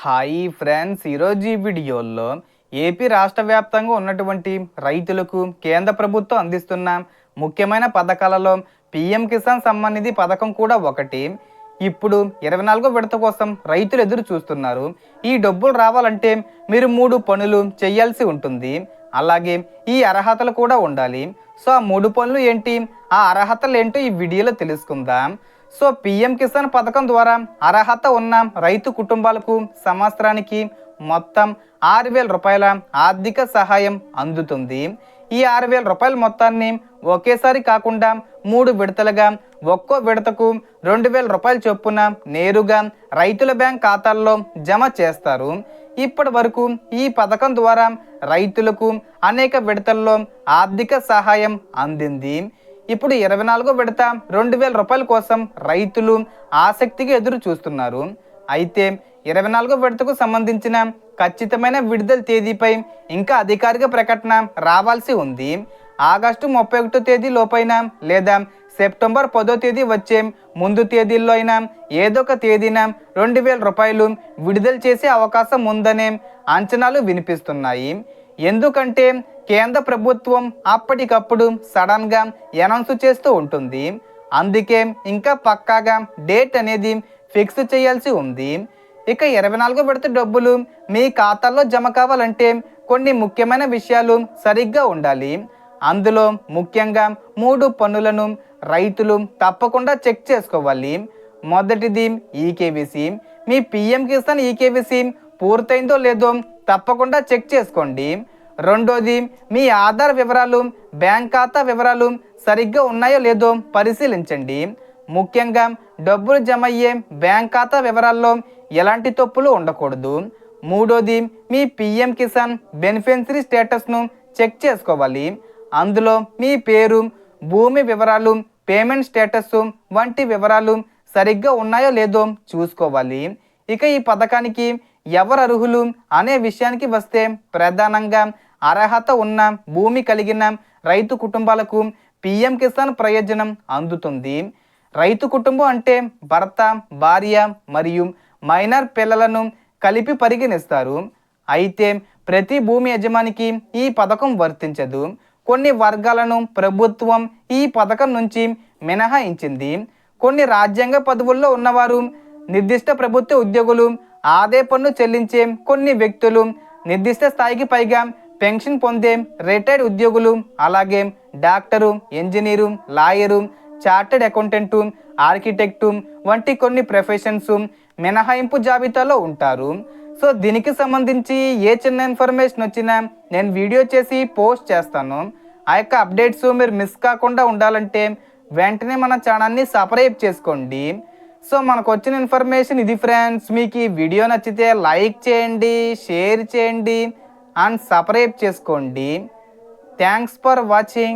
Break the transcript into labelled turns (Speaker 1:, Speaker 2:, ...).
Speaker 1: Hi friends, ఈరోజు ఈ వీడియోలో ఏపీ రాష్ట్ర వ్యాప్తంగా ఉన్నటువంటి రైతులకు కేంద్ర ప్రభుత్వం అందిస్తున్న ముఖ్యమైన పథకాలలో పిఎం కిసాన్ సమ్మాన్ నిధి పథకం కూడా ఒకటి. ఇప్పుడు 24వ విడత కోసం రైతులు ఎదురు చూస్తున్నారు. ఈ డబ్బులు రావాలంటే మీరు 3 పనులు చేయాల్సి ఉంటుంది. అలాగే ఈ అర్హతలు కూడా ఉండాలి. సో ఆ 3 పనులు ఏంటి, ఆ అర్హతలు ఏంటో ఈ వీడియోలో తెలుసుకుందాం. సో పిఎం కిసాన్ పథకం ద్వారా అర్హత ఉన్న రైతు కుటుంబాలకు సంవత్సరానికి మొత్తం 6,000 రూపాయల ఆర్థిక సహాయం అందుతుంది. ఈ 6,000 రూపాయల మొత్తాన్ని ఒకేసారి కాకుండా 3 విడతలుగా ఒక్కో విడతకు 2,000 రూపాయల చొప్పున నేరుగా రైతుల బ్యాంక్ ఖాతాల్లో జమ చేస్తారు. ఇప్పటి వరకు ఈ పథకం ద్వారా రైతులకు అనేక విడతల్లో ఆర్థిక సహాయం అందింది. ఇప్పుడు 24వ విడత 2,000 రూపాయల కోసం రైతులు ఆసక్తిగా ఎదురు చూస్తున్నారు. అయితే 24వ విడతకు సంబంధించిన ఖచ్చితమైన విడుదల తేదీపై ఇంకా అధికారిక ప్రకటన రావాల్సి ఉంది. ఆగస్టు 31వ తేదీ లోపైన లేదా సెప్టెంబర్ 10వ తేదీ వచ్చే ముందు తేదీల్లో అయినా ఏదో ఒక తేదీన 2,000 రూపాయలు విడుదల చేసే అవకాశం ఉందనే అంచనాలు వినిపిస్తున్నాయి. ఎందుకంటే కేంద్ర ప్రభుత్వం అప్పటికప్పుడు సడన్గా అనౌన్స్ చేస్తూ ఉంటుంది. అందుకే ఇంకా పక్కాగా డేట్ అనేది ఫిక్స్ చేయాల్సి ఉంది. ఇక 24వ విడత డబ్బులు మీ ఖాతాల్లో జమ కావాలంటే కొన్ని ముఖ్యమైన విషయాలు సరిగ్గా ఉండాలి. అందులో ముఖ్యంగా 3 పన్నులను రైతులు తప్పకుండా చెక్ చేసుకోవాలి. మొదటిది ఈకేవీసీ. మీ పిఎం కిసాన్ ఈకేవీసీ పూర్తయిందో లేదో తప్పకుండా చెక్ చేసుకోండి. రెండోది, మీ ఆధార్ వివరాలు, బ్యాంక్ ఖాతా వివరాలు సరిగ్గా ఉన్నాయో లేదో పరిశీలించండి. ముఖ్యంగా డబ్బులు జమ అయ్యే బ్యాంక్ ఖాతా వివరాల్లో ఎలాంటి తప్పులు ఉండకూడదు. మూడోది, మీ పిఎం కిసాన్ బెనిఫిషరీ స్టేటస్ను చెక్ చేసుకోవాలి. అందులో మీ పేరు, భూమి వివరాలు, పేమెంట్ స్టేటస్ వంటి వివరాలు సరిగ్గా ఉన్నాయో లేదో చూసుకోవాలి. ఇక ఈ పథకానికి ఎవరు అర్హులు అనే విషయానికి వస్తే ప్రధానంగా అర్హత ఉన్న భూమి కలిగిన రైతు కుటుంబాలకు పిఎం కిసాన్ ప్రయోజనం అందుతుంది. రైతు కుటుంబం అంటే భర్త, భార్య మరియు మైనర్ పిల్లలను కలిపి పరిగణిస్తారు. అయితే ప్రతి భూమి యజమానికి ఈ పథకం వర్తించదు. కొన్ని వర్గాలను ప్రభుత్వం ఈ పథకం నుంచి మినహాయించింది. కొన్ని రాజ్యాంగ పదవుల్లో ఉన్నవారు, నిర్దిష్ట ప్రభుత్వ ఉద్యోగులు, ఆదాయ పన్ను చెల్లించే కొన్ని వ్యక్తులు, నిర్దిష్ట స్థాయికి పైగా పెన్షన్ పొందే రిటైర్డ్ ఉద్యోగులు, అలాగే doctor, engineer, lawyer, chartered accountant, architect వంటి కొన్ని ప్రొఫెషన్స్ మినహాయింపు జాబితాలో ఉంటారు. సో దీనికి సంబంధించి ఏ చిన్న ఇన్ఫర్మేషన్ వచ్చినా నేను వీడియో చేసి పోస్ట్ చేస్తాను. ఆ యొక్క అప్డేట్స్ మీరు మిస్ కాకుండా ఉండాలంటే వెంటనే మన ఛానల్ని సబ్స్క్రైబ్ చేసుకోండి. సో మనకు వచ్చిన ఇన్ఫర్మేషన్ ఇది ఫ్రెండ్స్. మీకు ఈ వీడియో నచ్చితే లైక్ చేయండి, షేర్ చేయండి అండ్ సబ్స్క్రైబ్ చేసుకోండి. Thanks for watching.